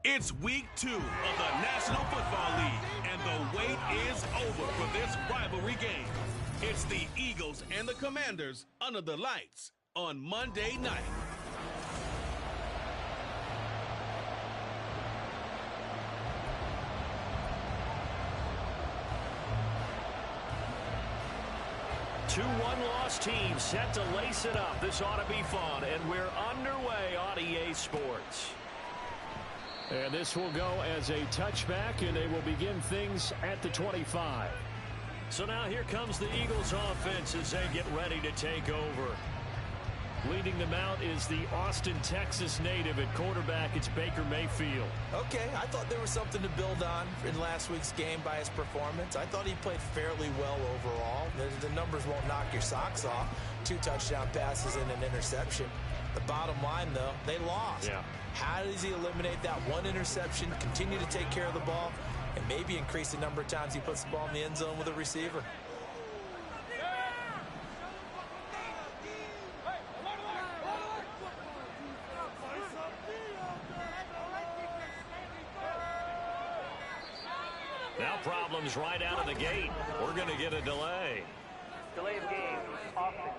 It's week 2 of the National Football League, and the wait is over for this rivalry game. It's the Eagles and the Commanders under the lights on Monday night. Two one-loss teams set to lace it up. This ought to be fun, and we're underway on EA Sports. And this will go as a touchback, and they will begin things at the 25. So now here comes the Eagles offense as they get ready to take over. Leading them out is the Austin, Texas native. At quarterback, it's Baker Mayfield. Okay, I thought there was something to build on in last week's game by his performance. I thought he played fairly well overall. The numbers won't knock your socks off. 2 touchdown passes and an interception. The bottom line, though, they lost. Yeah. How does he eliminate that one interception, continue to take care of the ball, and maybe increase the number of times he puts the ball in the end zone with a receiver? Now problems right out of the gate. We're going to get a delay. Delay of game. Offense.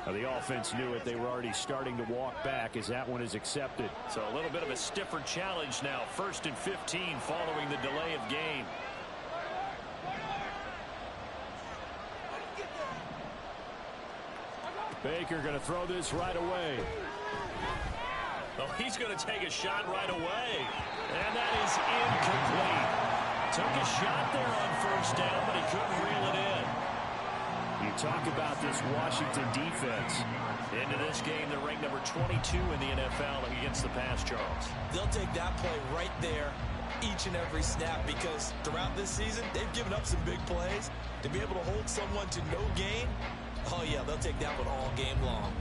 Now the offense knew it. They were already starting to walk back as that one is accepted. So a little bit of a stiffer challenge now. 1st and 15 following the delay of game. Baker going to throw this right away. Oh, he's going to take a shot right away. And that is incomplete. Took a shot there on 1st down, but he couldn't reel it in. You talk about this Washington defense. Into this game, they're ranked number 22 in the NFL against the pass, Charles. They'll take that play right there each and every snap because throughout this season, they've given up some big plays. To be able to hold someone to no gain, oh yeah, they'll take that one all game long.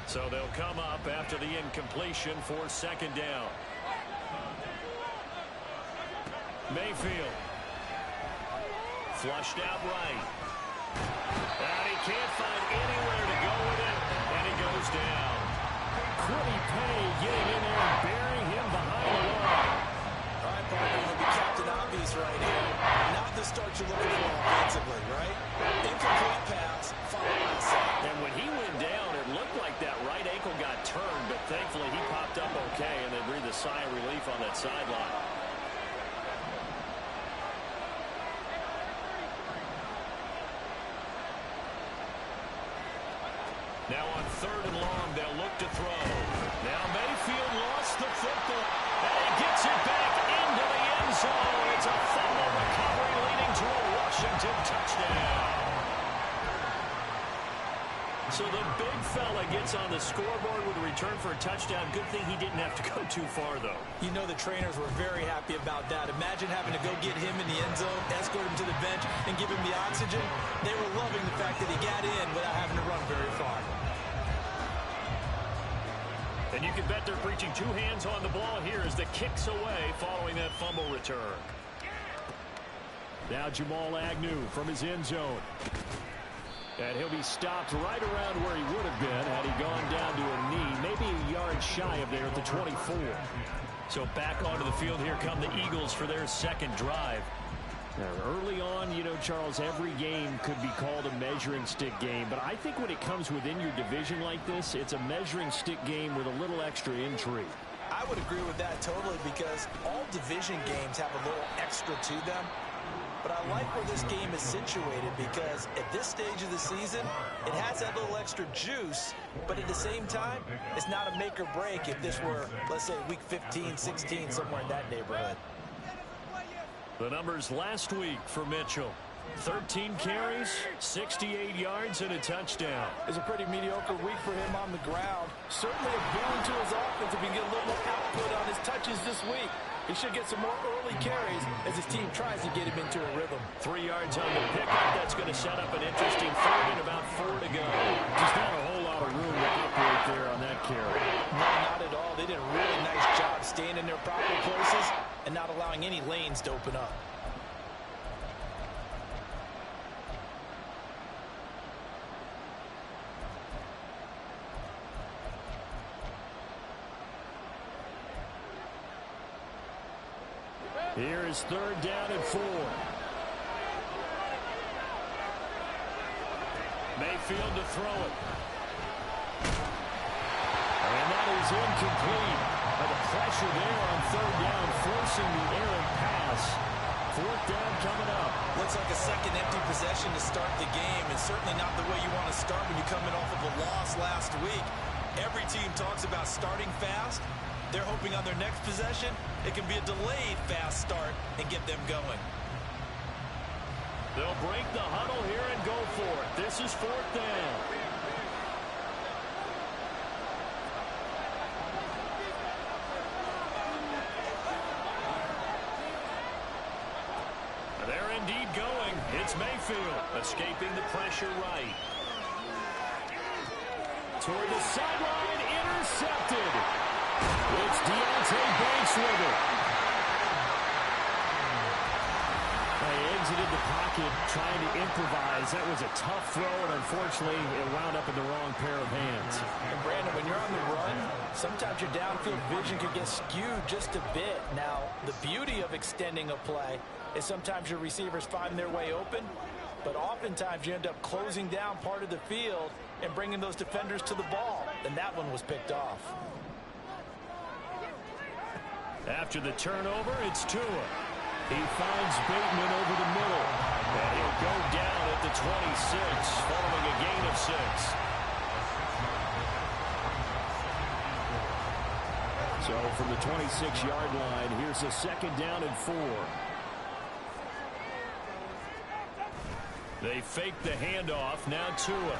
So they'll come up after the incompletion for 2nd down. Mayfield. Flushed out right. And he can't find anywhere to go with it, and he goes down. Quiddy Pay getting in there and burying him behind the line. All right, partner, you'll be Captain Obvious right here. Not the start you're looking for offensively, right? sigh of relief on that sideline. Now on 3rd and long, they'll look to throw. Now Mayfield lost the football, and he gets it back into the end zone. It's a fumble recovery leading to a Washington touchdown. So the big fella gets on the scoreboard with a return for a touchdown. Good thing he didn't have to go too far, though. You know the trainers were very happy about that. Imagine having to go get him in the end zone, escort him to the bench, and give him the oxygen. They were loving the fact that he got in without having to run very far. And you can bet they're preaching 2 hands on the ball here as the kick's away following that fumble return. Now Jamal Agnew from his end zone. And he'll be stopped right around where he would have been had he gone down to a knee, maybe a yard shy of there at the 24. So back onto the field, here come the Eagles for their second drive. Now, early on, you know, Charles, every game could be called a measuring stick game. But I think when it comes within your division like this, it's a measuring stick game with a little extra intrigue. I would agree with that totally because all division games have a little extra to them. But I like where this game is situated because at this stage of the season, it has that little extra juice, but at the same time, it's not a make or break if this were, let's say, week 15, 16, somewhere in that neighborhood. The numbers last week for Mitchell. 13 carries, 68 yards, and a touchdown. It's a pretty mediocre week for him on the ground. Certainly a boon to his offense if he can get a little more output on his touches this week. He should get some more early carries as his team tries to get him into a rhythm. 3 yards on the pickup. That's going to set up an interesting 3rd and about 4 to go. Just not a whole lot of room to operate there on that carry. No, not at all. They did a really nice job staying in their proper places and not allowing any lanes to open up. Here is 3rd down and 4. Mayfield to throw it. And that is incomplete. The pressure there on 3rd down, forcing the errant pass. 4th down coming up. Looks like a second empty possession to start the game, and certainly not the way you want to start when you're coming off of a loss last week. Every team talks about starting fast. They're hoping on their next possession, it can be a delayed fast start and get them going. They'll break the huddle here and go for it. This is 4th down. They're indeed going. It's Mayfield escaping the pressure right. Toward the sideline, intercepted. It's Deonte Banks with it. They exited the pocket trying to improvise. That was a tough throw, and unfortunately, it wound up in the wrong pair of hands. And Brandon, when you're on the run, sometimes your downfield vision can get skewed just a bit. Now, the beauty of extending a play is sometimes your receivers find their way open, but oftentimes you end up closing down part of the field and bringing those defenders to the ball. And that one was picked off. After the turnover, it's Tua. He finds Bateman over the middle. And he'll go down at the 26, following a gain of 6. So from the 26-yard line, here's a 2nd down and 4. They fake the handoff. Now Tua.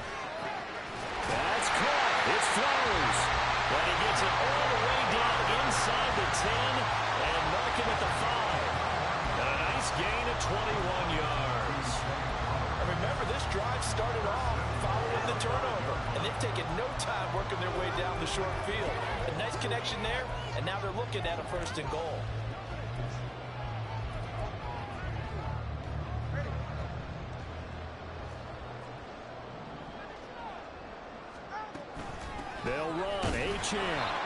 That's caught. It's Flowers. And he gets it all the way down inside the 10 and mark him at the 5. And a nice gain of 21 yards. And remember, this drive started off following the turnover, and they've taken no time working their way down the short field. A nice connection there, and now they're looking at a 1st and goal. They'll run. Achane.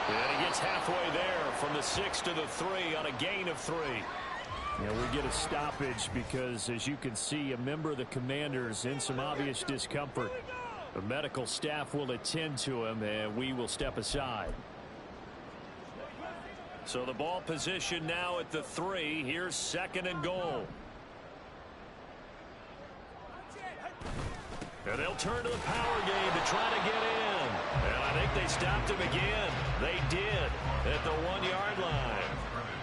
And he gets halfway there from the 6 to the 3 on a gain of 3. Yeah, we get a stoppage because, as you can see, a member of the Commanders in some obvious discomfort. The medical staff will attend to him, and we will step aside. So the ball position now at the 3. Here's 2nd and goal. And they'll turn to the power game to try to get in. And I think they stopped him again. They did at the 1-yard line.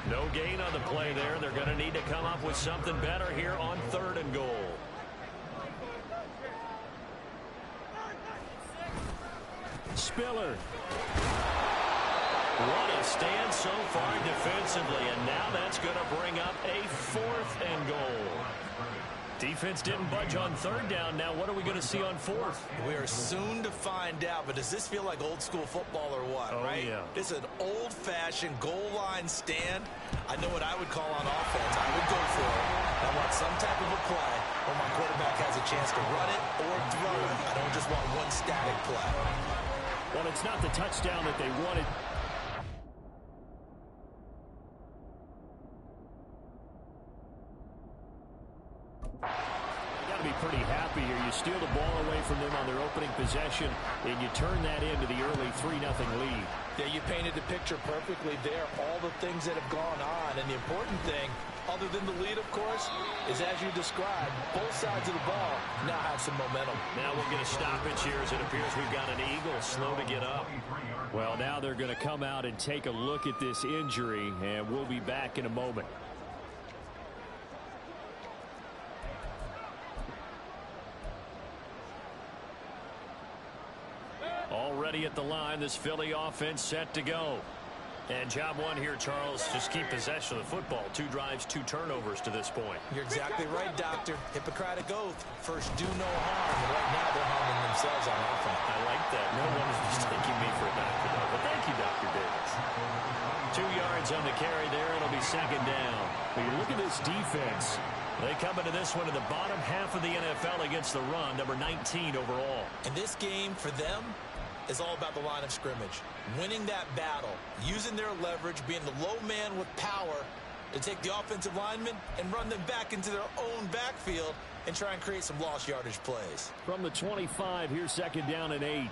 No gain on the play there. They're going to need to come up with something better here on 3rd and goal. Spiller. What a stand so far defensively, and now that's going to bring up a 4th and goal. Defense didn't budge on 3rd down. Now what are we going to see on 4th? We are soon to find out, but does this feel like old school football or what, right? Yeah. This is an old-fashioned goal line stand. I know what I would call on offense. I would go for it. I want some type of a play where my quarterback has a chance to run it or throw it. I don't just want one static play. Well, it's not the touchdown that they wanted. Be pretty happy here. You steal the ball away from them on their opening possession, and you turn that into the early 3-0 lead. Yeah, you painted the picture perfectly there. All the things that have gone on, and the important thing, other than the lead, of course, is as you described, both sides of the ball now have some momentum. Now we'll get a stoppage here as it appears we've got an Eagle slow to get up. Well, now they're going to come out and take a look at this injury, and we'll be back in a moment. Already at the line, this Philly offense set to go. And job one here, Charles, just keep possession of the football. 2 drives, 2 turnovers to this point. You're exactly right, Doctor. Hippocratic oath. First, do no harm. And right now, they're harming themselves on offense. I like that. No one is mistaking me for a doctor, though. But thank you, Dr. Davis. 2 yards on the carry there. It'll be 2nd down. But you look at this defense. They come into this one in the bottom half of the NFL against the run, number 19 overall. And this game, for them, is all about the line of scrimmage. Winning that battle, using their leverage, being the low man with power to take the offensive linemen and run them back into their own backfield and try and create some lost yardage plays. From the 25, here's 2nd down and 8.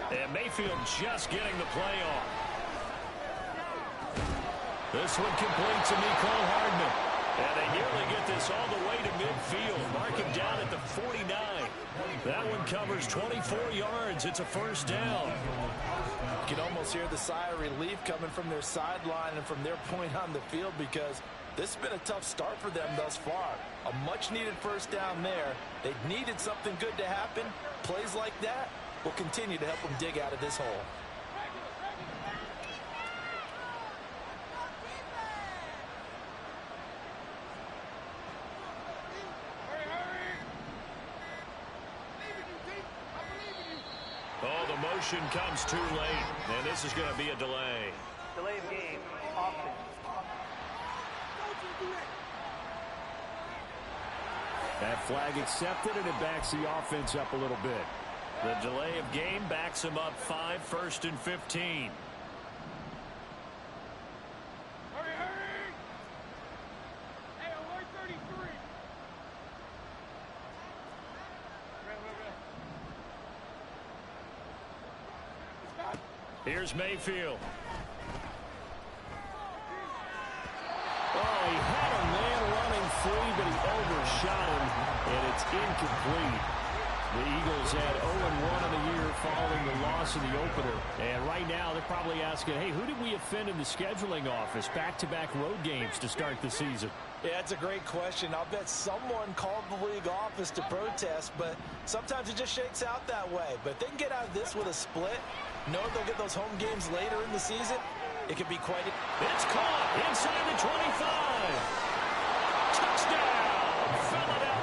And Mayfield just getting the play off. This one complete to Mecole Hardman. And they nearly get this all the way to midfield. Mark him down at the 49. That one covers 24 yards. It's a 1st down. You can almost hear the sigh of relief coming from their sideline and from their point on the field, because this has been a tough start for them thus far. A much-needed 1st down there. They needed something good to happen. Plays like that will continue to help them dig out of this hole. Oh, the motion comes too late, and this is going to be a delay. Delay of game, often. That flag accepted, and it backs the offense up a little bit. The delay of game backs him up 5, 1st and 15. Here's Mayfield. Oh, he had a man running free, but he overshot him, and it's incomplete. The Eagles had 0-1 in the year following the loss in the opener. And right now, they're probably asking, hey, who did we offend in the scheduling office? Back-to-back road games to start the season. Yeah, that's a great question. I'll bet someone called the league office to protest, but sometimes it just shakes out that way. But if they can get out of this with a split, know they'll get those home games later in the season, it could be quite It's caught inside the 25. Touchdown, Philadelphia.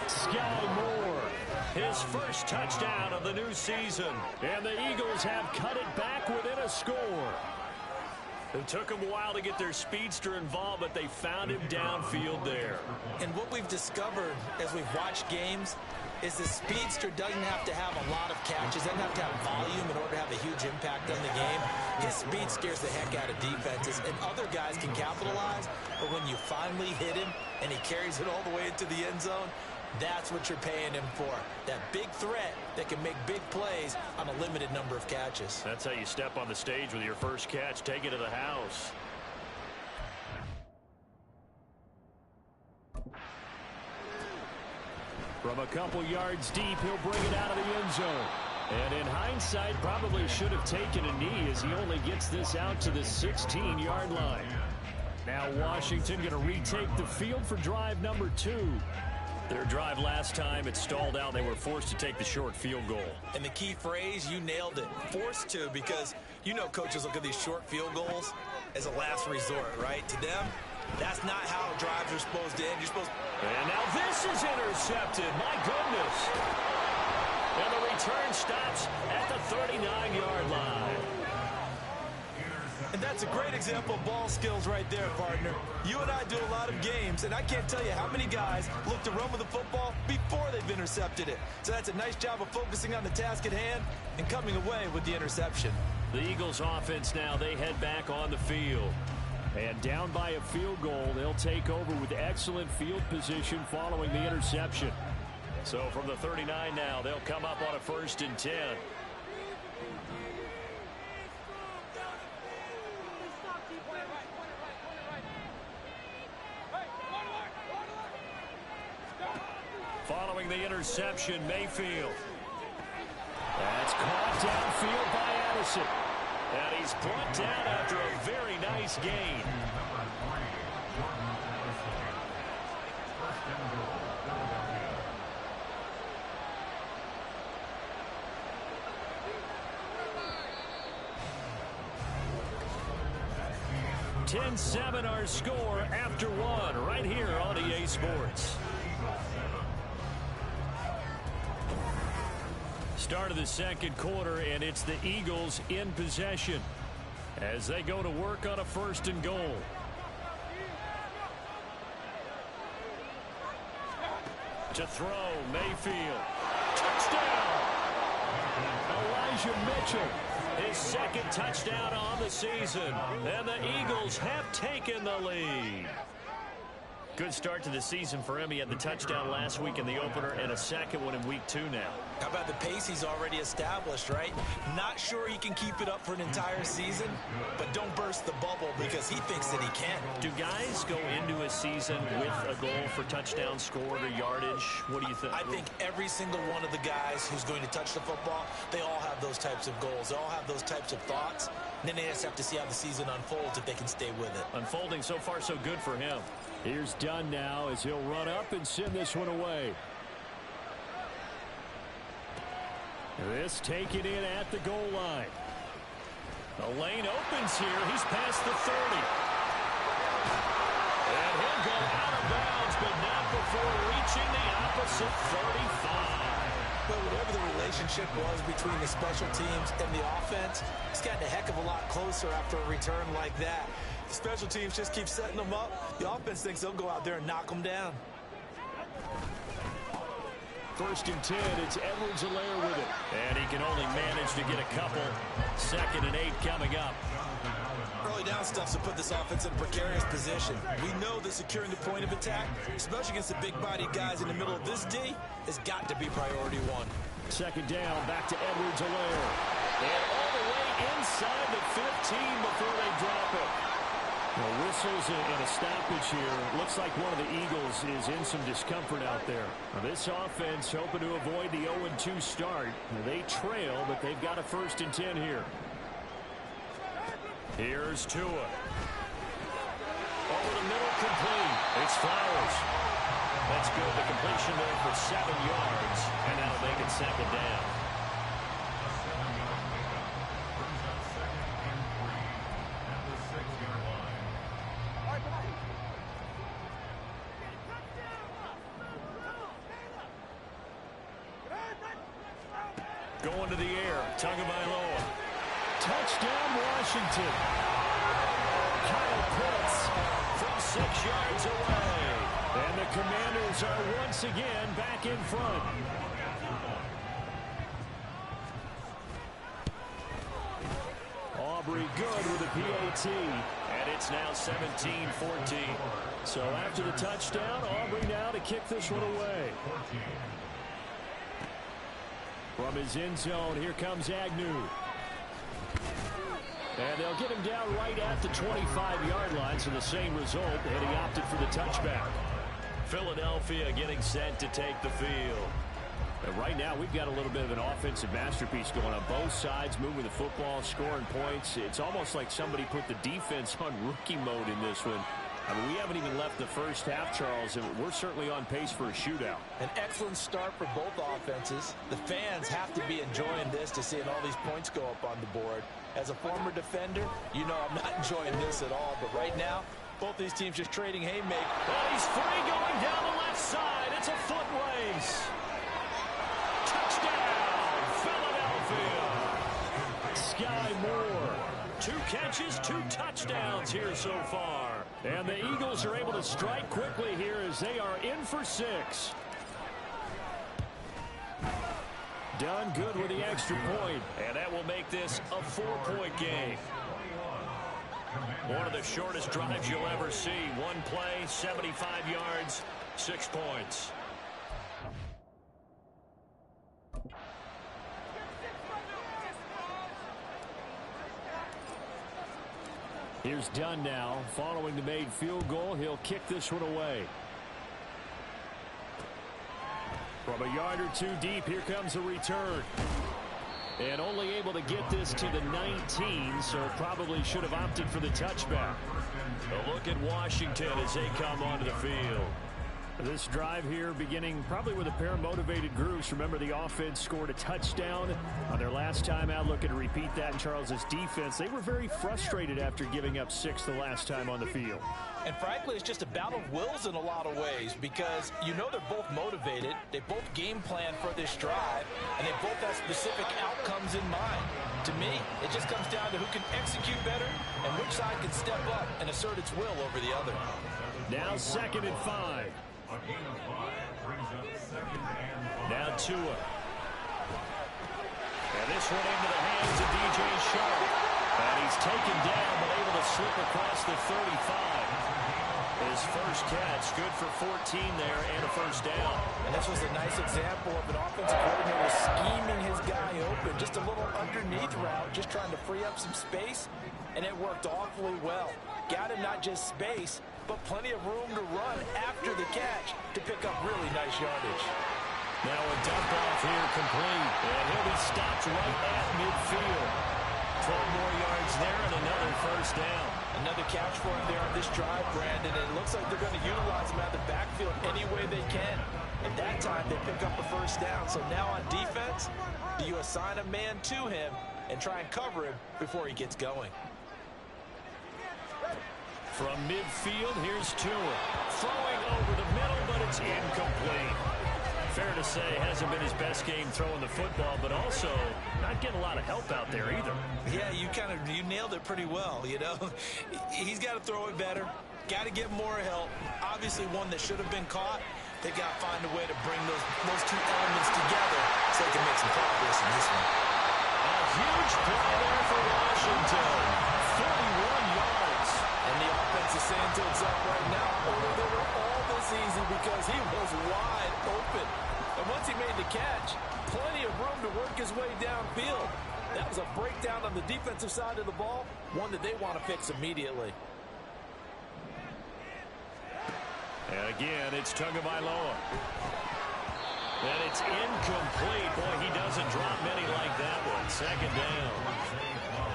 Sky Moore, his first touchdown of the new season. And the Eagles have cut it back within a score. It took them a while to get their speedster involved, but they found him downfield there. And what we've discovered as we've watched games, is the speedster doesn't have to have a lot of catches, doesn't have to have volume in order to have a huge impact on the game. His speed scares the heck out of defenses, and other guys can capitalize, but when you finally hit him and he carries it all the way into the end zone, that's what you're paying him for. That big threat that can make big plays on a limited number of catches. That's how you step on the stage with your first catch. Take it to the house. From a couple yards deep, he'll bring it out of the end zone. And in hindsight, probably should have taken a knee as he only gets this out to the 16-yard line. Now Washington going to retake the field for drive number 2. Their drive last time, it stalled out. They were forced to take the short field goal. And the key phrase, you nailed it. Forced to, because you know coaches look at these short field goals as a last resort, right? To them, that's not how drives are supposed to end. You're supposed to... And now this is intercepted. My goodness. And the return stops at the 39-yard line. And that's a great example of ball skills right there, partner. You and I do a lot of games, and I can't tell you how many guys look to run with the football before they've intercepted it. So that's a nice job of focusing on the task at hand and coming away with the interception. The Eagles offense now, they head back on the field. And down by a field goal, they'll take over with excellent field position following the interception. So from the 39 now, they'll come up on a 1st and 10. Following the interception, Mayfield. That's caught downfield by Addison. And he's brought down after a very nice gain. (10-7) our score after 1 right here on EA Sports. Start of the second quarter, and it's the Eagles in possession as they go to work on a 1st and goal. To throw, Mayfield. Touchdown! Elijah Mitchell, his 2nd touchdown on the season, and the Eagles have taken the lead. Good start to the season for him. He had the touchdown last week in the opener and a 2nd one in week 2 now. How about the pace he's already established, right? Not sure he can keep it up for an entire season, but don't burst the bubble because he thinks that he can. Do guys go into a season with a goal for touchdown scored or yardage? What do you think? I think every single one of the guys who's going to touch the football, they all have those types of goals. They all have those types of thoughts. And then they just have to see how the season unfolds if they can stay with it. Unfolding so far so good for him. Here's Dunn now as he'll run up and send this one away. This taken in at the goal line. The lane opens here. He's past the 30. And he'll go out of bounds, but not before reaching the opposite 35. But whatever the relationship was between the special teams and the offense, it's gotten a heck of a lot closer after a return like that. The special teams just keep setting them up. The offense thinks they'll go out there and knock them down. 1st and 10, it's Edwards-Helaire with it. And he can only manage to get a couple. 2nd and 8 coming up. Early down stuff's to put this offense in a precarious position. We know that securing the point of attack, especially against the big-bodied guys in the middle of this D, has got to be priority 1. 2nd down, back to Edwards-Helaire. And all the way inside the 15 before they drop it. Well, whistles and a stoppage here. Looks like one of the Eagles is in some discomfort out there. Now, this offense hoping to avoid the 0-2 start. They trail, but they've got a 1st and 10 here. Here's Tua. Over the middle, complete. It's Flowers. That's good. The completion there for 7 yards, and that'll make it 2nd down. Going to the air, Tagovailoa. Touchdown, Washington. Kyle Pitts from 6 yards away. And the Commanders are once again back in front. good with a PAT, and it's now 17-14. So after the touchdown, Aubrey now to kick this one away. From his end zone, here comes Agnew. And they'll get him down right at the 25-yard line, so the same result, and he opted for the touchback. Philadelphia getting set to take the field. And right now, we've got a little bit of an offensive masterpiece going on both sides, moving the football, scoring points. It's almost like somebody put the defense on rookie mode in this one. I mean, we haven't even left the first half, Charles, and we're certainly on pace for a shootout. An excellent start for both offenses. The fans have to be enjoying this to seeing all these points go up on the board. As a former defender, you know I'm not enjoying this at all. But right now, both these teams just trading haymakers. Well, he's free going down the left side. It's a foot race. Touchdown, Philadelphia. Sky Moore. 2 catches, 2 touchdowns here so far. And the Eagles are able to strike quickly here as they are in for 6. Done good with the extra point. And that will make this a 4-point game. One of the shortest drives you'll ever see. One play, 75 yards, 6 points. Here's Dunn now. Following the made field goal, he'll kick this one away. From a yard or 2 deep, here comes a return. And only able to get this to the 19, so probably should have opted for the touchback. A look at Washington as they come onto the field. This drive here beginning probably with a pair of motivated groups. Remember, the offense scored a touchdown on their last time out. Looking to repeat that in Charles's defense. They were very frustrated after giving up 6 the last time on the field. And frankly, it's just a battle of wills in a lot of ways because you know they're both motivated. They both game plan for this drive, and they both have specific outcomes in mind. To me, it just comes down to who can execute better and which side can step up and assert its will over the other. Now 2nd and 5. Now Tua. And this one into the hands of DJ Shark. And he's taken down but able to slip across the 35. His first catch, good for 14 there and a first down. And this was a nice example of an offensive coordinator scheming his guy open. Just a little underneath route, just trying to free up some space. And it worked awfully well. Got him not just space, but plenty of room to run after the catch to pick up really nice yardage. Now a dump off here complete. And he'll be stopped right at midfield. 12 more yards there and another first down. Another catch for him there on this drive, Brandon. And it looks like they're going to utilize him out of the backfield any way they can. At that time, they pick up a first down. So now on defense, do you assign a man to him and try and cover him before he gets going? From midfield, here's Tua. Throwing over the middle, but it's incomplete. Fair to say, hasn't been his best game throwing the football, but also not getting a lot of help out there either. Yeah, you nailed it pretty well, you know. He's got to throw it better. Got to get more help. Obviously one that should have been caught. They've got to find a way to bring those 2 elements together so they can make some progress in this one. A huge play there for Washington. 41 yards. And the offense is saying to itself right now, oh, they were all this easy because he was wide open. And once he made the catch, plenty of room to work his way downfield. That was a breakdown on the defensive side of the ball, one that they want to fix immediately. And again, it's Tagovailoa. And it's incomplete. Boy, he doesn't drop many like that one. 2nd down.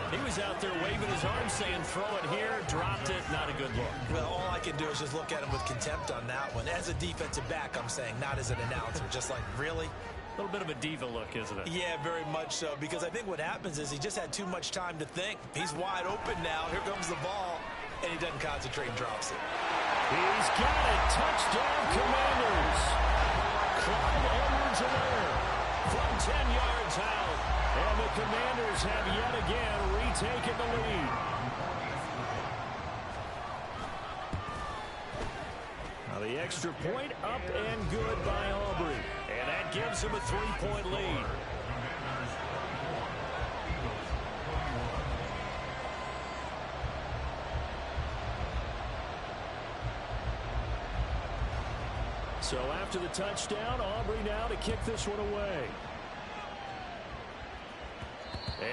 He was out there waving his arms saying, throw it here, dropped it, not a good look. Well, all I can do is just look at him with contempt on that one. As a defensive back, I'm saying, not as an announcer. Just like, really? A little bit of a diva look, isn't it? Yeah, very much so, because I think what happens is he just had too much time to think. He's wide open now. Here comes the ball, and he doesn't concentrate and drops it. He's got it. Touchdown, Commanders. Clyde Edwards-Helaire from 10 yards out. And the Commanders have yet again retaken the lead. Now the extra point up and good by Aubrey. And that gives them a 3-point lead. So after the touchdown, Aubrey now to kick this one away.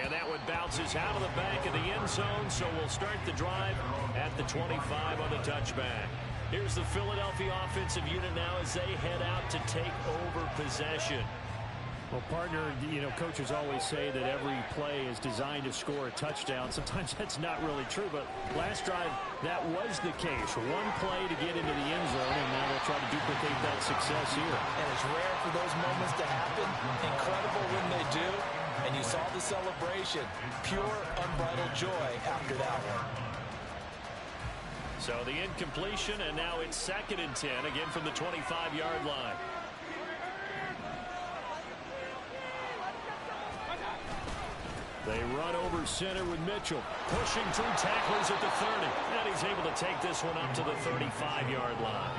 And that one bounces out of the back of the end zone, so we'll start the drive at the 25 on the touchback. Here's the Philadelphia offensive unit now as they head out to take over possession. Well, partner, you know, coaches always say that every play is designed to score a touchdown. Sometimes that's not really true, but last drive, that was the case. One play to get into the end zone, and now they'll try to duplicate that success here. And it's rare for those moments to happen. Incredible when they do. And you saw the celebration. Pure, unbridled joy after that one. So the incompletion, and now it's 2nd and 10, again from the 25-yard line. They run over center with Mitchell. Pushing through tacklers at the 30. And he's able to take this one up to the 35-yard line.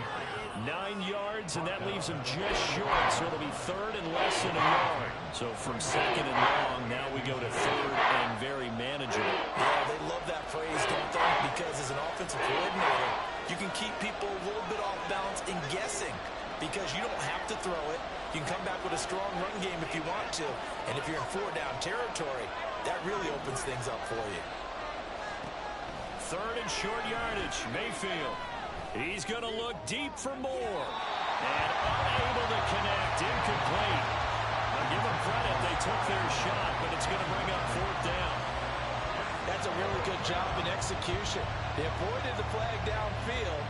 9 yards, and that leaves him just short. So it'll be 3rd and less than a yard. So from 2nd and long, now we go to 3rd and very manageable. Yeah, they love that phrase, don't they? Because as an offensive coordinator, you can keep people a little bit off balance and guessing. Because you don't have to throw it. You can come back with a strong run game if you want to. And if you're in 4-down territory, that really opens things up for you. 3rd and short yardage. Mayfield. He's going to look deep for more. And unable to connect. Incomplete. I'll give them credit. They took their shot, but it's going to bring up 4th down. That's a really good job in execution. They avoided the flag downfield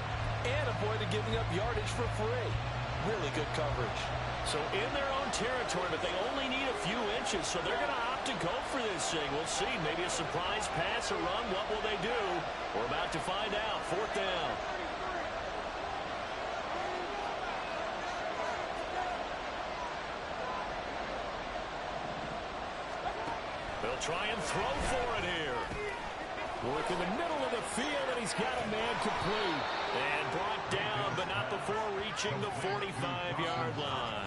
and avoided giving up yardage for free. Really good coverage. So in their own territory, but they only need a few inches, so they're going to opt to go for this thing. We'll see. Maybe a surprise pass or run. What will they do? We're about to find out. 4th down. They'll try and throw for it here. Work in the middle of the field, and he's got a man complete. And brought down, but not before reaching the 45-yard line.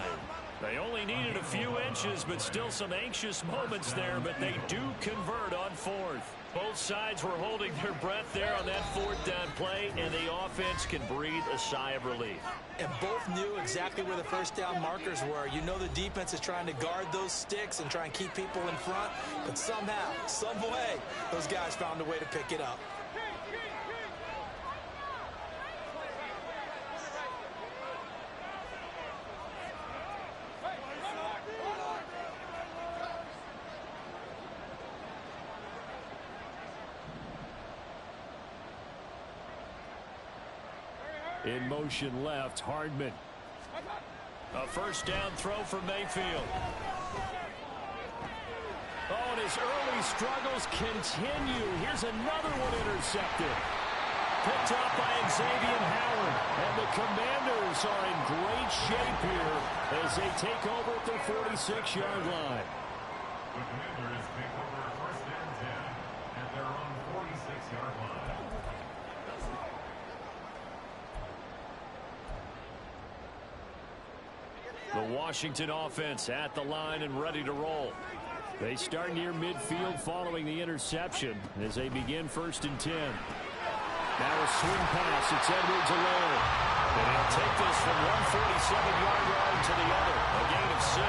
They only needed a few inches, but still some anxious moments there, but they do convert on 4th. Both sides were holding their breath there on that 4th down play, and the offense can breathe a sigh of relief. And both knew exactly where the 1st down markers were. You know the defense is trying to guard those sticks and try and keep people in front, but somehow, some way, those guys found a way to pick it up. In motion left, Hardman. A 1st down throw for Mayfield. Oh, and his early struggles continue. Here's another one intercepted. Picked up by Xavier Howard. And the Commanders are in great shape here as they take over at their 46-yard line. The Commanders take over 1st and 10 at their own 46-yard line. The Washington offense at the line and ready to roll. They start near midfield following the interception as they begin 1st and 10. Now a swing pass. It's Edwards-Helaire. And he'll take this from 147-yard line to the other. A gain of 6.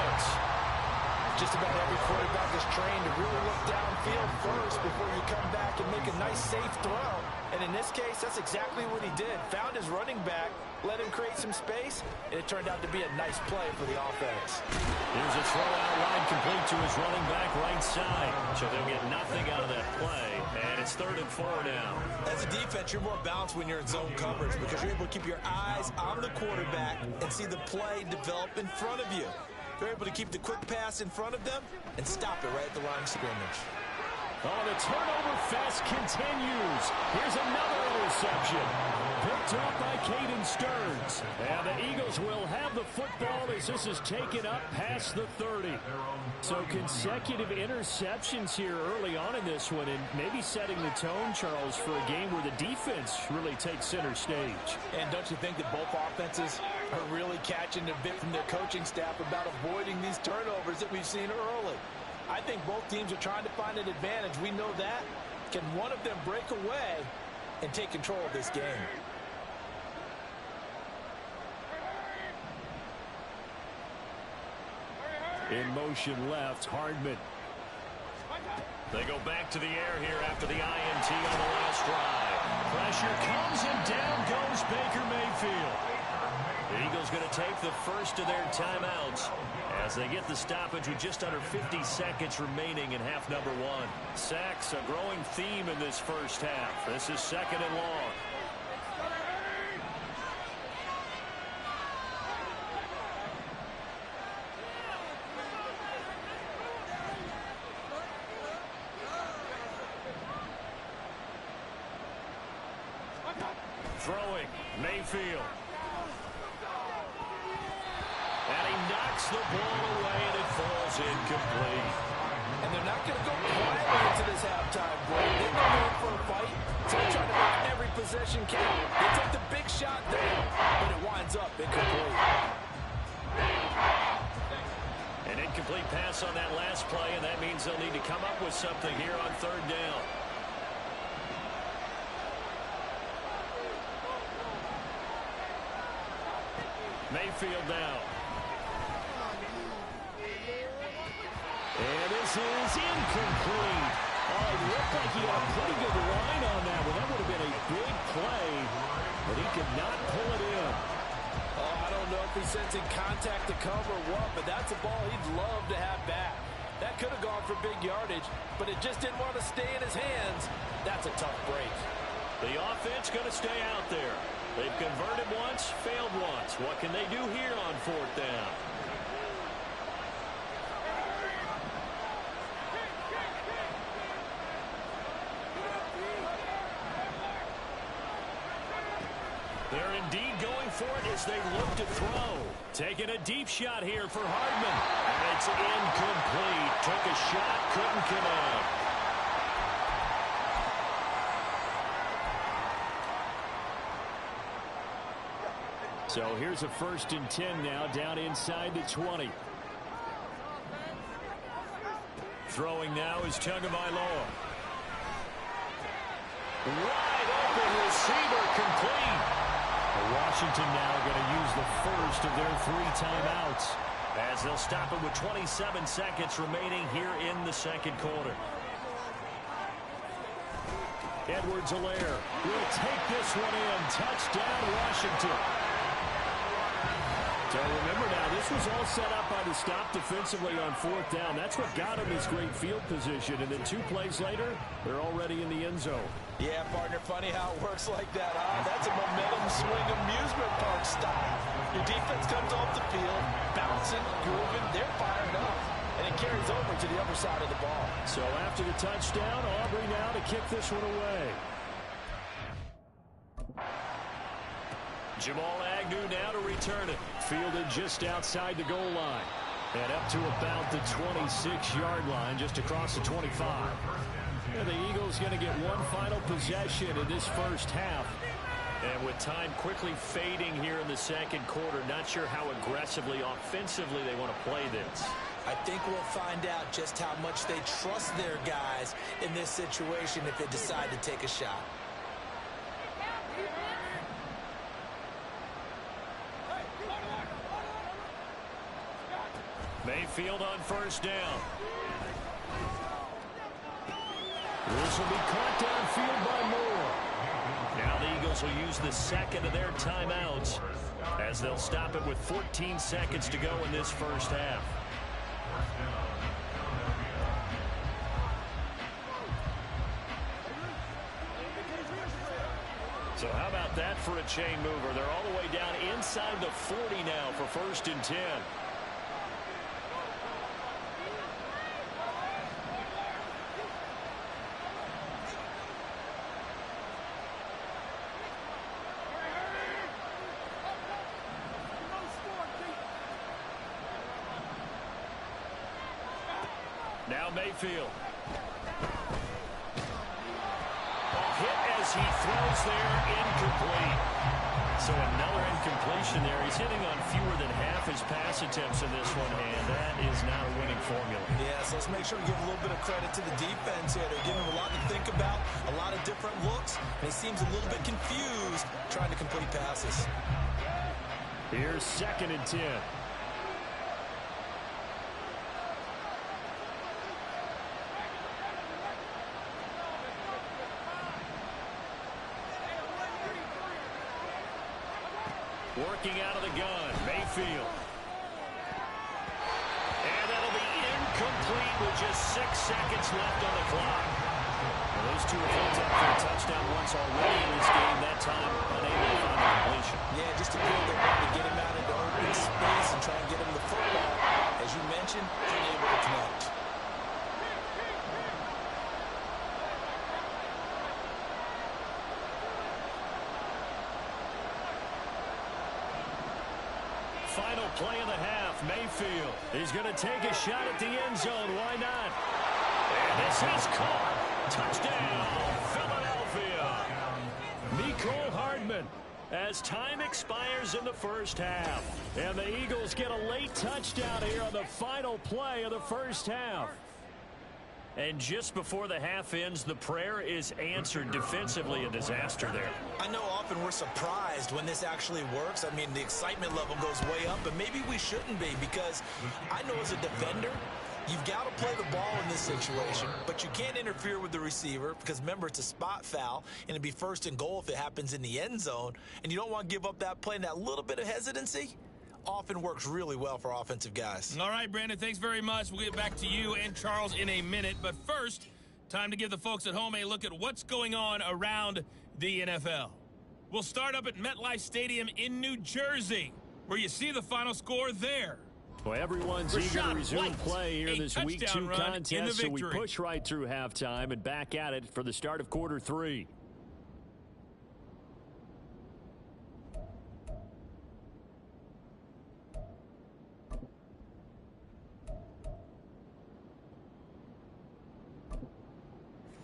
Just about every quarterback is trained to really look downfield first before you come back and make a nice, safe throw. And in this case, that's exactly what he did. Found his running back, let him create some space, and it turned out to be a nice play for the offense. Here's a throw out line complete to his running back right side. So they'll get nothing out of that play. And it's 3rd and 4 now. As a defense, you're more balanced when you're in zone coverage because you're able to keep your eyes on the quarterback and see the play develop in front of you. They're able to keep the quick pass in front of them and stop it right at the line of scrimmage. Oh, the turnover fest continues. Here's another interception. Picked up by Caden Stearns. And the Eagles will have the football as this is taken up past the 30. So consecutive interceptions here early on in this one, and maybe setting the tone, Charles, for a game where the defense really takes center stage. And don't you think that both offenses are really catching a bit from their coaching staff about avoiding these turnovers that we've seen early? I think both teams are trying to find an advantage. We know that. Can one of them break away and take control of this game? In motion left, Hardman. They go back to the air here after the INT on the last drive. Pressure comes and down goes Baker Mayfield. The Eagles going to take the first of their timeouts as they get the stoppage with just under 50 seconds remaining in half number one. Sacks, a growing theme in this first half. This is 2nd and long. Throwing, Mayfield. And he knocks the ball away, and it falls incomplete. And they're not going to go quietly into this halftime break. They're going in for a fight, so they're trying to make every possession count. They take the big shot there, but it winds up incomplete. An incomplete pass on that last play, and that means they'll need to come up with something here on 3rd down. Mayfield now. And this is incomplete. Oh, it looked like he had a pretty good line on that one. That would have been a big play, but he could not pull it in. Oh, I don't know if he's sensing contact to come or what, but that's a ball he'd love to have back. That could have gone for big yardage, but it just didn't want to stay in his hands. That's a tough break. The offense going to stay out there. They've converted once, failed once. What can they do here on 4th down? They're indeed going for it as they look to throw. Taking a deep shot here for Hardman. And it's incomplete. Took a shot, couldn't connect. So here's a 1st and 10 now, down inside the 20. Throwing now is Tagovailoa. Wide open receiver, complete. Washington now going to use the first of their 3 timeouts. As they'll stop it with 27 seconds remaining here in the 2nd quarter. Edwards-Helaire will take this one in. Touchdown, Washington. So remember now, this was all set up by the stop defensively on 4th down. That's what got him his great field position. And then 2 plays later, they're already in the end zone. Yeah, partner, funny how it works like that, huh? That's a momentum swing amusement park style. Your defense comes off the field, bouncing, grooving, they're fired up. And it carries over to the other side of the ball. So after the touchdown, Aubrey now to kick this one away. Jamal Agnew now to return it. Fielded just outside the goal line. And up to about the 26-yard line, just across the 25. And the Eagles going to get one final possession in this first half. And with time quickly fading here in the 2nd quarter, not sure how aggressively, offensively they want to play this. I think we'll find out just how much they trust their guys in this situation if they decide to take a shot. Mayfield on 1st down. This will be caught downfield by Moore. Now the Eagles will use the 2nd of their timeouts as they'll stop it with 14 seconds to go in this first half. So how about that for a chain mover? They're all the way down inside the 40 now for 1st and 10. Now Mayfield. Hit as he throws there, incomplete. So another incompletion there. He's hitting on fewer than half his pass attempts in this one, and that is not a winning formula. Yeah, so let's make sure to give a little bit of credit to the defense here. They're giving him a lot to think about, a lot of different looks, and he seems a little bit confused trying to complete passes. Here's 2nd and 10. Working out of the gun, Mayfield. And that'll be incomplete with just 6 seconds left on the clock. Well, those two have held up for a touchdown once already in this game, that time unable to find the completion. Yeah, just appeared they wanted to get him out into open space and try and get him the football. As you mentioned, unable to connect. Final play of the half, Mayfield. He's going to take a shot at the end zone. Why not? And this is caught. Touchdown, Philadelphia. Mecole Hardman as time expires in the first half. And the Eagles get a late touchdown here on the final play of the first half. And just before the half ends, the prayer is answered. Defensively, a disaster there. I know often we're surprised when this actually works. I mean, the excitement level goes way up, but maybe we shouldn't be, because I know as a defender, you've got to play the ball in this situation, but you can't interfere with the receiver because, remember, it's a spot foul, and it'd be 1st and goal if it happens in the end zone, and you don't want to give up that play, and that little bit of hesitancy often works really well for offensive guys. All right, Brandon, thanks very much. We'll get back to you and Charles in a minute. But first, time to give the folks at home a look at what's going on around the NFL. We'll start up at MetLife Stadium in New Jersey, where you see the final score there. Well, everyone's eager to resume play here in this Week 2 contest, so we push right through halftime and back at it for the start of quarter 3.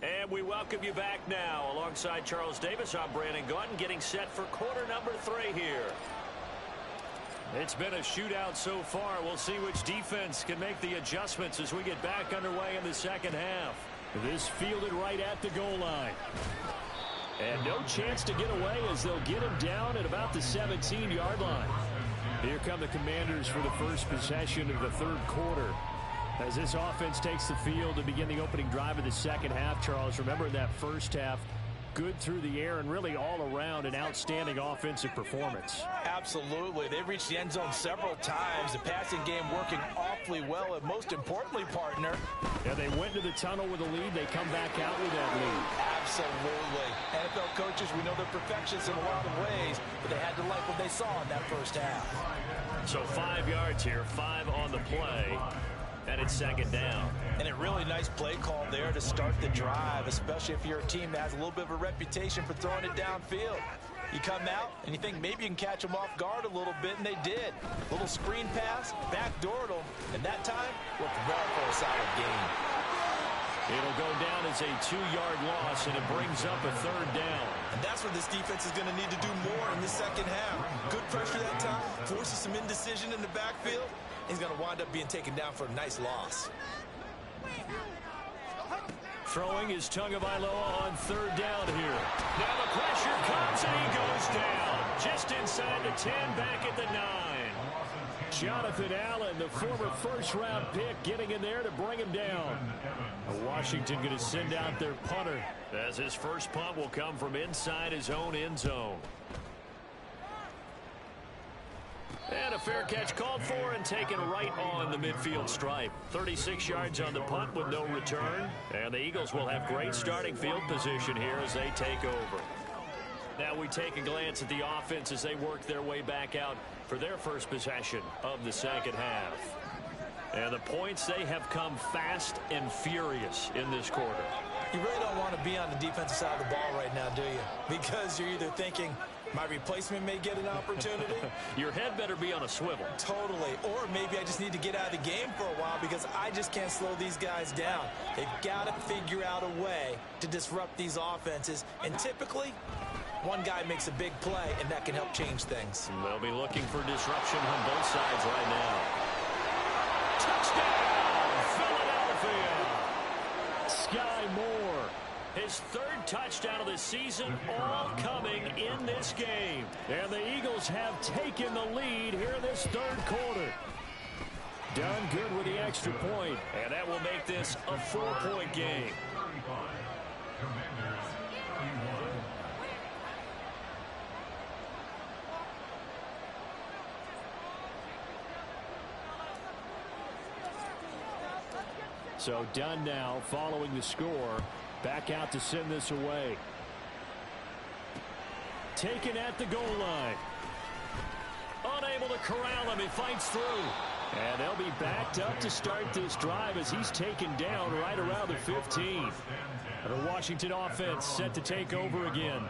And we welcome you back now. Alongside Charles Davis, I'm Brandon Gaudin, getting set for quarter number 3 here. It's been a shootout so far. We'll see which defense can make the adjustments as we get back underway in the second half. This fielded right at the goal line. And no chance to get away as they'll get him down at about the 17-yard line. Here come the Commanders for the first possession of the third quarter. As this offense takes the field to begin the opening drive of the second half, Charles, remember in that first half, good through the air and really all around an outstanding offensive performance. Absolutely. They've reached the end zone several times. The passing game working awfully well, and most importantly, partner. Yeah, they went to the tunnel with a lead. They come back out with that lead. Absolutely. NFL coaches, we know they're perfectionists in a lot of ways, but they had to like what they saw in that first half. So 5 yards here, 5 on the play. And it's second down. And a really nice play call there to start the drive, especially if you're a team that has a little bit of a reputation for throwing it downfield. You come out and you think maybe you can catch them off guard a little bit, and they did. Little screen pass, backdoored them, and that time worked well for a solid gain. It'll go down as a 2-yard loss, and it brings up a third down. And that's where this defense is going to need to do more in the second half. Good pressure that time, forces some indecision in the backfield. He's going to wind up being taken down for a nice loss. Throwing is Tagovailoa on third down here. Now the pressure comes and he goes down. Just inside the 10, back at the 9. Jonathan Allen, the former first-round pick, getting in there to bring him down. Washington going to send out their punter, as his first punt will come from inside his own end zone. And a fair catch called for and taken right on the midfield stripe. 36 yards on the punt with no return. And the Eagles will have great starting field position here as they take over. Now we take a glance at the offense as they work their way back out for their first possession of the second half. And the points, they have come fast and furious in this quarter. You really don't want to be on the defensive side of the ball right now, do you? Because you're either thinking, my replacement may get an opportunity. Your head better be on a swivel. Totally. Or maybe I just need to get out of the game for a while because I just can't slow these guys down. They've got to figure out a way to disrupt these offenses. And typically, one guy makes a big play, and that can help change things. They'll be looking for disruption on both sides right now. Touchdown, Philadelphia! Sky Moore. His third touchdown of the season, all coming in this game. And the Eagles have taken the lead here in this third quarter. Done good with the extra point, and that will make this a 4-point game. So Dunn now following the score. Back out to send this away. Taken at the goal line. Unable to corral him. He fights through. And they'll be backed up to start this drive as he's taken down right around the 15. The Washington offense set to take over again.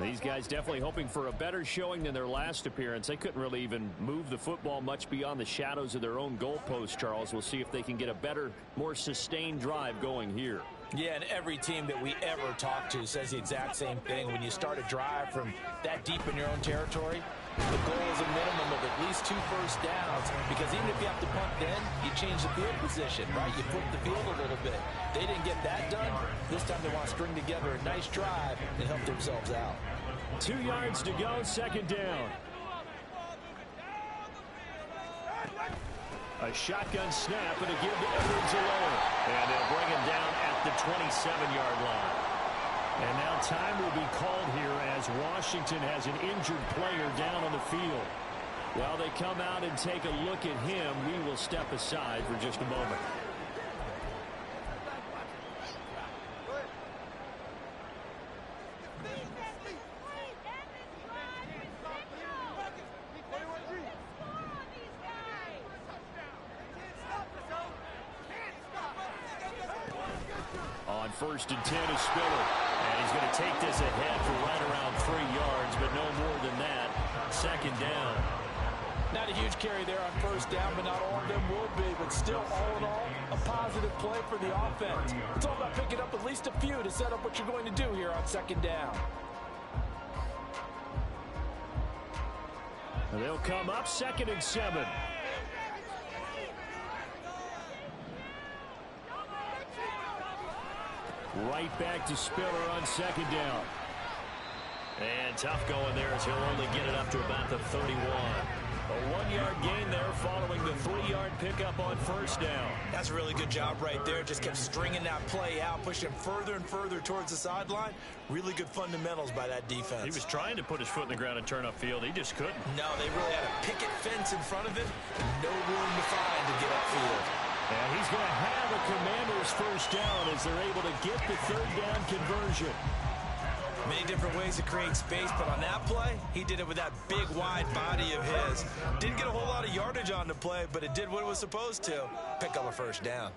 These guys definitely hoping for a better showing than their last appearance. They couldn't really even move the football much beyond the shadows of their own goalpost, Charles. We'll see if they can get a better, more sustained drive going here. Yeah, and every team that we ever talk to says the exact same thing. When you start a drive from that deep in your own territory, the goal is a minimum of at least 2 first downs, because even if you have to punt then, you change the field position, right? You flip the field a little bit. They didn't get that done. This time they want to string together a nice drive and help themselves out. 2 yards to go, second down. A shotgun snap and a give to Edwards-Helaire. And they'll bring him down at the 27-yard line. And now time will be called here as Washington has an injured player down on the field. While they come out and take a look at him, we will step aside for just a moment. On 1st and 10 is Spiller. And he's going to take this ahead for right around 3 yards, but no more than that. Second down. Not a huge carry there on first down, but not all of them will be. But still, all in all, a positive play for the offense. It's all about picking up at least a few to set up what you're going to do here on second down. And they'll come up 2nd and 7. Right back to Spiller on second down. And tough going there as he'll only get it up to about the 31. A 1-yard gain there following the 3-yard pickup on first down. That's a really good job right there. Just kept stringing that play out, pushing him further and further towards the sideline. Really good fundamentals by that defense. He was trying to put his foot in the ground and turn upfield. He just couldn't. No, they really had a picket fence in front of him. No room to find to get upfield. And he's going to have a Commanders first down as they're able to get the 3rd down conversion. Many different ways to create space, but on that play, he did it with that big, wide body of his. Didn't get a whole lot of yardage on the play, but it did what it was supposed to. Pick up a first down.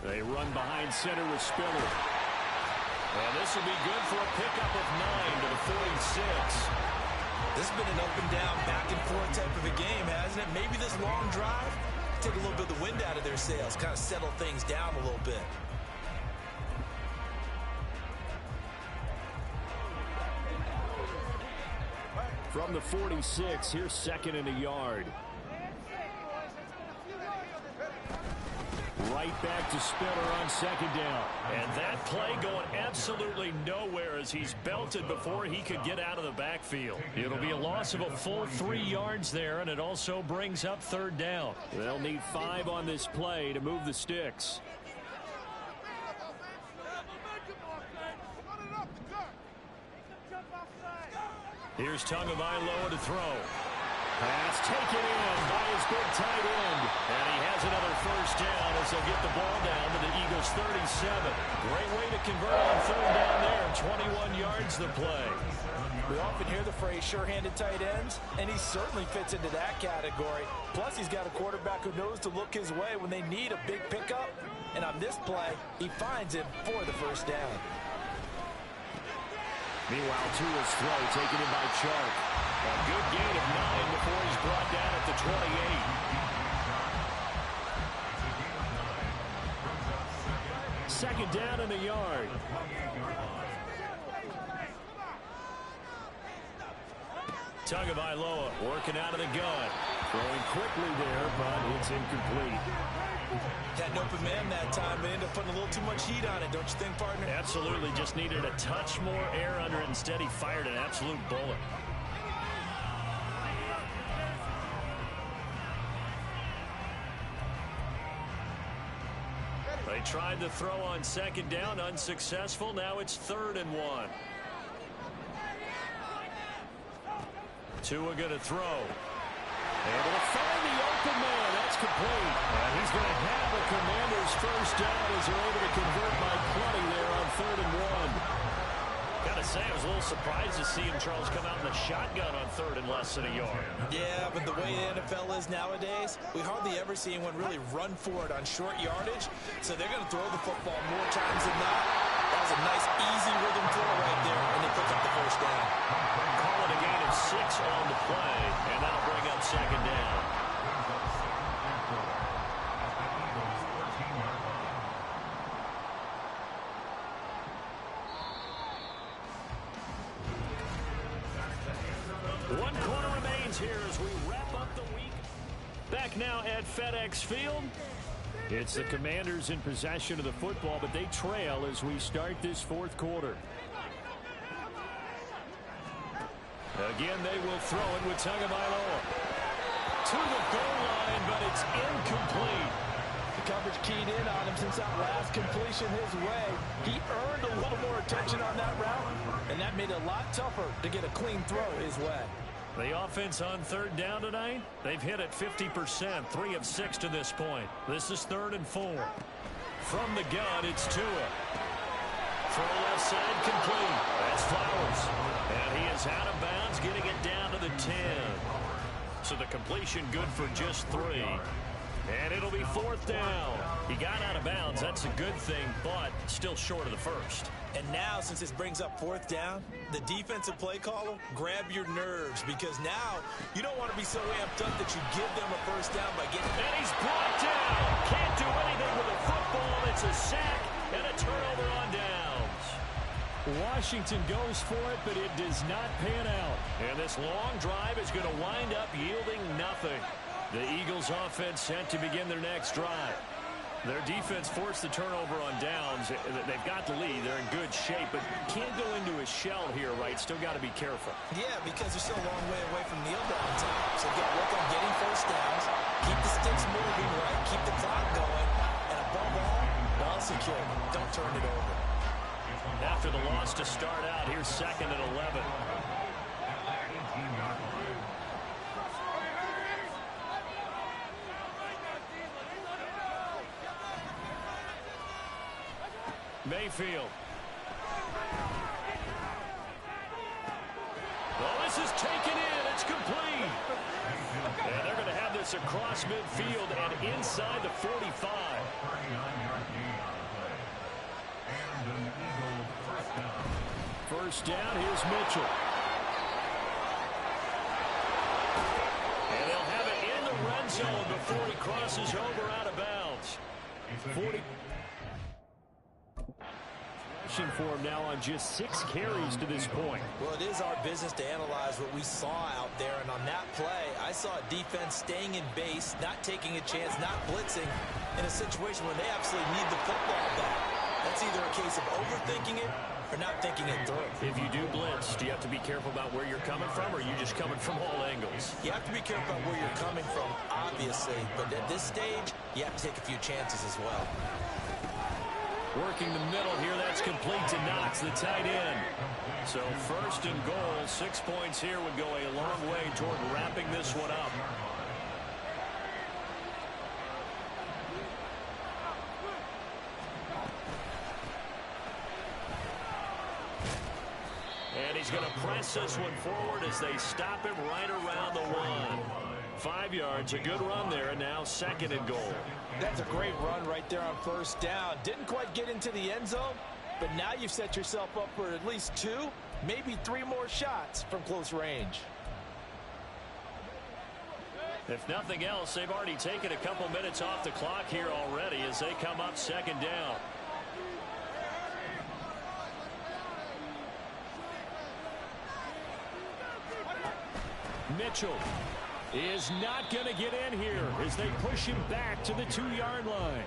They run behind center with Spiller. And this will be good for a pickup of 9 to the 46. This has been an up and down, back and forth type of a game, hasn't it? Maybe this long drive take a little bit of the wind out of their sails, kind of settle things down a little bit. From the 46, here's 2nd and a yard. Right back to Spiller on second down. And that play going absolutely nowhere as he's belted before he could get out of the backfield. It'll be a loss of a full 3 yards there, and it also brings up 3rd down. They'll need 5 on this play to move the sticks. Here's Tagovailoa to throw. Pass taken in by his big tight end. And he has another first down as they'll get the ball down to the Eagles' 37. Great way to convert on 3rd down there. 21 yards the play. We often hear the phrase sure-handed tight ends, and he certainly fits into that category. Plus, he's got a quarterback who knows to look his way when they need a big pickup. And on this play, he finds him for the first down. Meanwhile, Tua's throw taken in by Chark. A good gain of 9 before he's brought down at the 28. Second down and a yard. Tagovailoa working out of the gun. Throwing quickly there, but it's incomplete. Had an open man that time, but ended up putting a little too much heat on it, don't you think, partner? Absolutely, just needed a touch more air under it. Instead, he fired an absolute bullet. They tried to throw on second down, unsuccessful. Now it's 3rd and 1. Tua going to throw. Able to find the open man. That's It's complete. And he's going to have a Commanders first down as they're able to convert by 20 there on 3rd and 1. Gotta say, I was a little surprised to see him, Charles, come out in the shotgun on 3rd and less than a yard. Yeah, but the way the NFL is nowadays, we hardly ever see anyone really run for it on short yardage. So they're going to throw the football more times than not. That was a nice, easy rhythm throw right there, and they pick up the first down. Call it a gain of 6 on the play, and that'll bring up 2nd down. One quarter remains here as we wrap up the week. Back now at FedEx Field. It's the Commanders in possession of the football, but they trail as we start this 4th quarter. Again, they will throw it with Tagovailoa. To the goal line, but it's incomplete. The coverage keyed in on him since that last completion his way. He earned a little more attention on that route, and that made it a lot tougher to get a clean throw his way. The offense on 3rd down tonight, they've hit it 50%, 3 of 6 to this point. This is 3rd and 4. From the gun, it's Tua. Throw left side complete. That's Flowers. And he is out of bounds, getting it down to the 10. So the completion good for just 3. And it'll be 4th down. He got out of bounds. That's a good thing, but still short of the first. And now, since this brings up 4th down, the defensive play caller, grab your nerves, because now you don't want to be so amped up that you give them a first down by getting... And he's brought down. Can't do anything with a football. It's a sack and a turnover on downs. Washington goes for it, but it does not pan out. And this long drive is going to wind up yielding nothing. The Eagles offense set to begin their next drive. Their defense forced the turnover on downs. They've got the lead. They're in good shape, but can't go into a shell here, right? Still got to be careful. Yeah, because they're still a long way away from kneel down time. So you got to work on getting first downs, keep the sticks moving right, keep the clock going, and above all, ball security. Don't turn it over. After the loss to start out, here's 2nd and 11. Mayfield. Well, this is taken in. It's complete. And they're going to have this across midfield and inside the 45. First down, here's Mitchell. And they'll have it in the red zone before he crosses over out of bounds. 40. For him now on just 6 carries to this point. Well, it is our business to analyze what we saw out there, and on that play, I saw a defense staying in base, not taking a chance, not blitzing, in a situation where they absolutely need the football back. That's either a case of overthinking it or not thinking it through. If you do blitz, do you have to be careful about where you're coming from, or are you just coming from all angles? You have to be careful about where you're coming from, obviously, but at this stage, you have to take a few chances as well. Working the middle here, that's complete to Knox, the tight end. So 1st and goal, 6 points here would go a long way toward wrapping this one up. And he's going to press this one forward as they stop him right around the 1. 5 yards, a good run there, and now 2nd and goal. That's a great run right there on first down. Didn't quite get into the end zone, but now you've set yourself up for at least 2, maybe 3 more shots from close range. If nothing else, they've already taken a couple minutes off the clock here already as they come up 2nd down. Mitchell is not going to get in here as they push him back to the 2-yard line.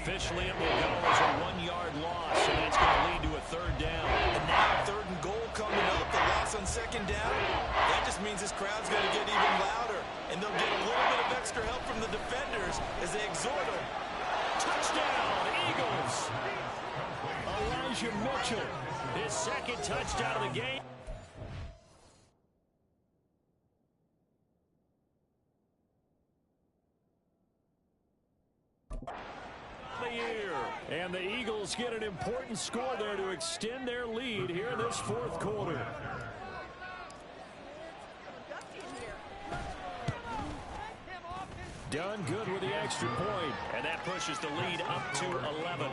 Officially, it will go as a 1-yard loss, and that's going to lead to a 3rd down. And now 3rd and goal coming up, the loss on 2nd down. That just means this crowd's going to get even louder, and they'll get a little bit of extra help from the defenders as they exhort them. Touchdown, Eagles! Elijah Mitchell, his 2nd touchdown of the game. near. And the Eagles get an important score there to extend their lead here in this fourth quarter. Done good with the extra point. And that pushes the lead up to 11.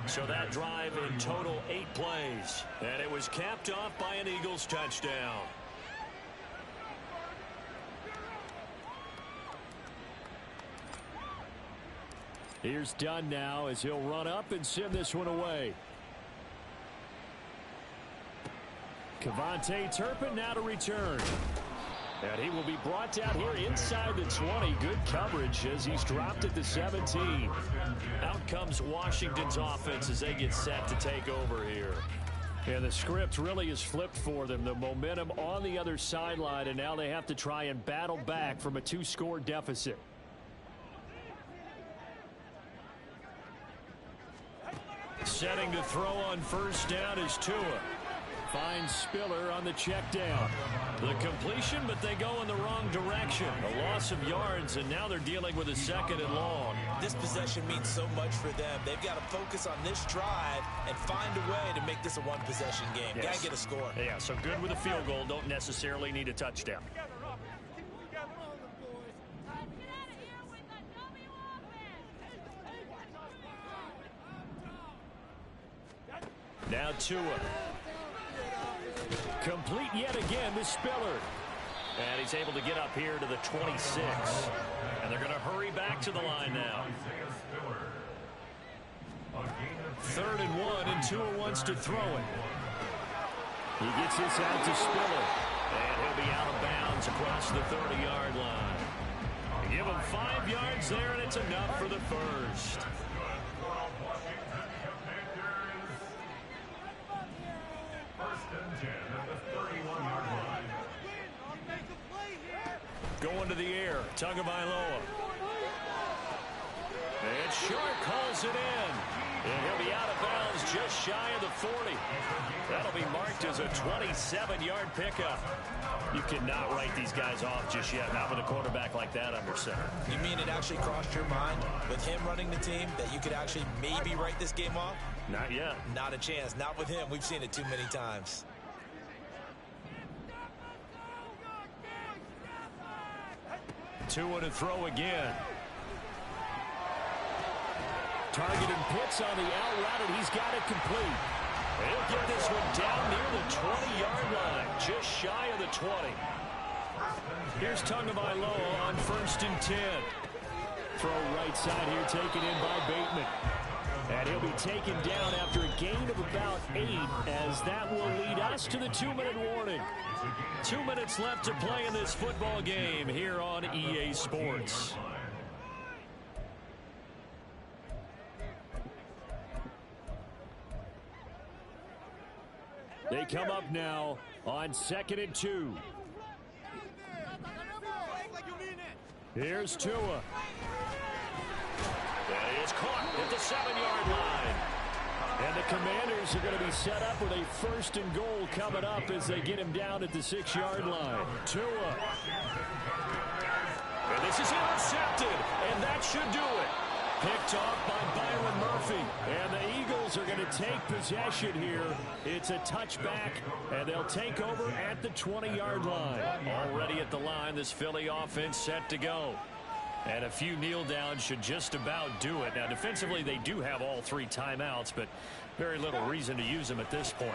So that drive in total 8 plays. And it was capped off by an Eagles touchdown. Here's Dunn now as he'll run up and send this one away. KaVontae Turpin now to return. And he will be brought down here inside the 20. Good coverage as he's dropped at the 17. Out comes Washington's offense as they get set to take over here. And the script really is flipped for them. The momentum on the other sideline, and now they have to try and battle back from a 2-score deficit. Setting to throw on first down is Tua. Finds Spiller on the check down. The completion, but they go in the wrong direction. A loss of yards, and now they're dealing with a 2nd and long. This possession means so much for them. They've got to focus on this drive and find a way to make this a one-possession game. Yes. Got to get a score. Yeah, so good with a field goal. Don't necessarily need a touchdown. Now Tua. Complete yet again to Spiller. And he's able to get up here to the 26. And they're going to hurry back to the line now. 3rd and 1, and Tua wants to throw it. He gets this out to Spiller. And he'll be out of bounds across the 30-yard line. Give him 5 yards there, and it's enough for the first. Going to the air, Tagovailoa. And Sharp calls it in. And he'll be out of bounds just shy of the 40. That'll be marked as a 27-yard pickup. You cannot write these guys off just yet, not with a quarterback like that under center. You mean it actually crossed your mind with him running the team that you could actually maybe write this game off? Not yet. Not a chance. Not with him. We've seen it too many times. Tua to throw again. Targeted Pitts on the out route, and he's got it complete. He'll get this one down near the 20-yard line, just shy of the 20. Here's Tagovailoa on 1st and 10. Throw right side here, taken in by Bateman. And he'll be taken down after a gain of about 8, as that will lead us to the 2-minute warning. 2 minutes left to play in this football game here on EA Sports. They come up now on 2nd and 2. Here's Tua. And he is caught at the 7-yard line. And the Commanders are going to be set up with a 1st and goal coming up as they get him down at the 6-yard line. Tua. And this is intercepted, and that should do it. Picked off by Byron Murphy. And the Eagles are going to take possession here. It's a touchback, and they'll take over at the 20-yard line. Already at the line, this Philly offense set to go. And a few kneel downs should just about do it. Now, defensively, they do have all 3 timeouts, but very little reason to use them at this point.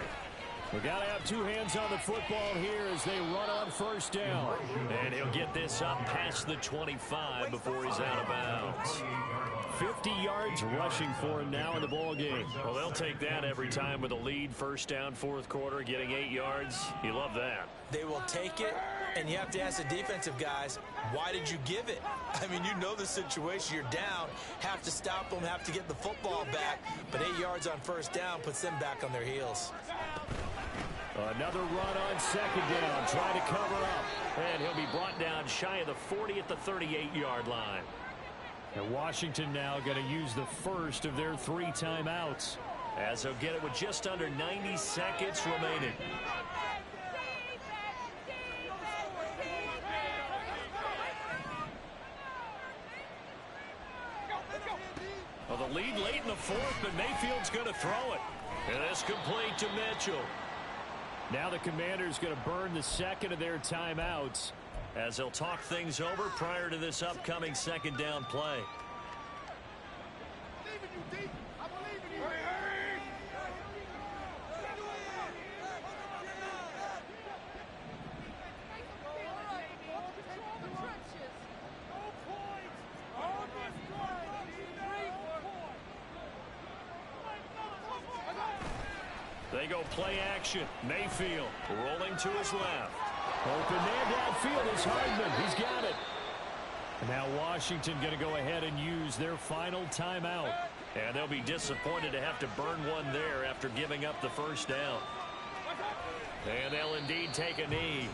We've got to have 2 hands on the football here as they run on 1st down. And he'll get this up past the 25 before he's out of bounds. 50 yards rushing for him now in the ball game. Well, they'll take that every time with a lead. 1st down, 4th quarter, getting 8 yards. You love that. They will take it, and you have to ask the defensive guys, why did you give it? I mean, you know the situation. You're down, have to stop them, have to get the football back. But 8 yards on 1st down puts them back on their heels. Another run on 2nd down, trying to cover up. And he'll be brought down shy of the 40 at the 38-yard line. And Washington now going to use the first of their 3 timeouts, as they'll get it with just under 90 seconds remaining. Well, the lead late in the fourth, but Mayfield's going to throw it. And it's complete to Mitchell. Now the Commanders going to burn the second of their timeouts as they'll talk things over prior to this upcoming second down play. They go play action. Mayfield rolling to his left. Open man downfield is Hardman. He's got it. And now Washington going to go ahead and use their final timeout. And they'll be disappointed to have to burn one there after giving up the first down. And they'll indeed take a knee.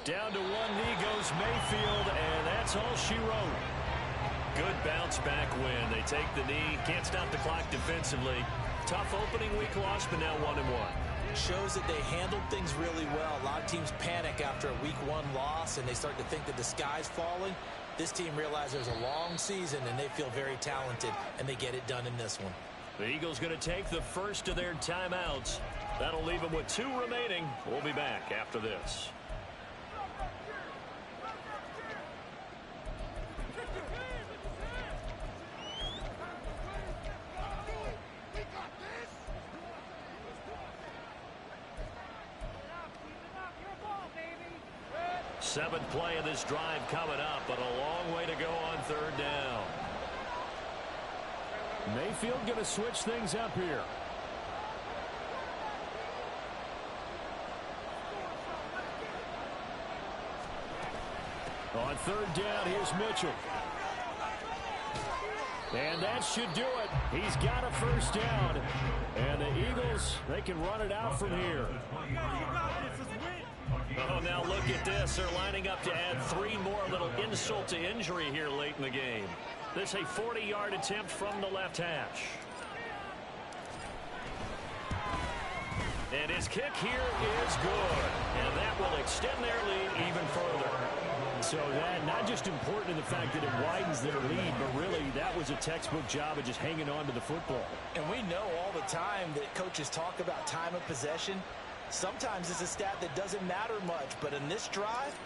Down to one knee goes Mayfield, and that's all she wrote. Good bounce back win. They take the knee. Can't stop the clock defensively. Tough opening week loss, but now 1-1. Shows that they handled things really well. A lot of teams panic after a week 1 loss, and they start to think that the sky's falling. This team realized there's a long season, and they feel very talented, and they get it done in this one. The Eagles going to take the first of their timeouts. That'll leave them with 2 remaining. We'll be back after this. Seventh play of this drive coming up, but a long way to go on third down. Mayfield going to switch things up here. On third down, here's Mitchell. And that should do it. He's got a first down. And the Eagles, they can run it out from here. Oh, now look at this. They're lining up to add 3 more, a little insult to injury here late in the game. This a 40-yard attempt from the left hash. And his kick here is good. And that will extend their lead even further. So that not just important in the fact that it widens their lead, but really that was a textbook job of just hanging on to the football. And we know all the time that coaches talk about time of possession. Sometimes it's a stat that doesn't matter much, but in this drive,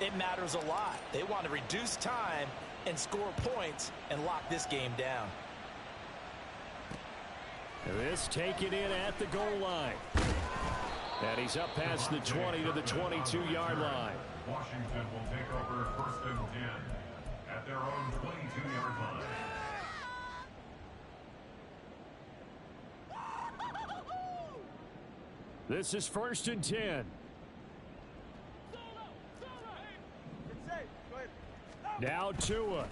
it matters a lot. They want to reduce time and score points and lock this game down. This taken in at the goal line. And he's up past the 20 to the 22-yard line. Washington will take over 1st and 10 at their own 22-yard line. This is 1st and 10. Now Tua.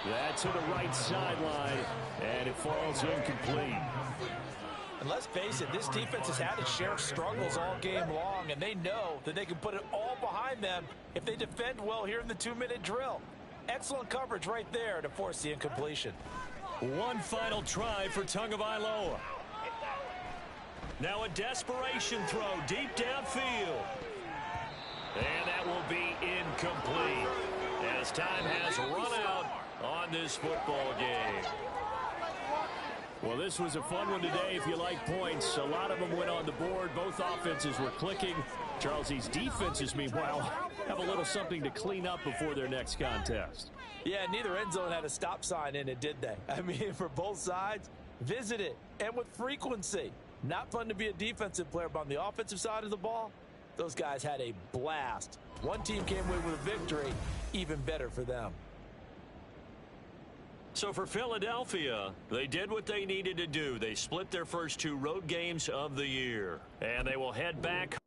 That's to the right sideline, and it falls incomplete. And let's face it, this defense has had its share of struggles all game long, and they know that they can put it all behind them if they defend well here in the 2-minute drill. Excellent coverage right there to force the incompletion. One final try for Tagovailoa. Now a desperation throw deep downfield. And that will be incomplete as time has run out on this football game. Well, this was a fun one today if you like points. A lot of them went on the board. Both offenses were clicking. Charles, these defenses, meanwhile, have a little something to clean up before their next contest. Yeah, neither end zone had a stop sign in it, did they? I mean, for both sides, visit it, and with frequency. Not fun to be a defensive player, but on the offensive side of the ball, those guys had a blast. One team came away with a victory, even better for them. So for Philadelphia, they did what they needed to do. They split their first 2 road games of the year. And they will head back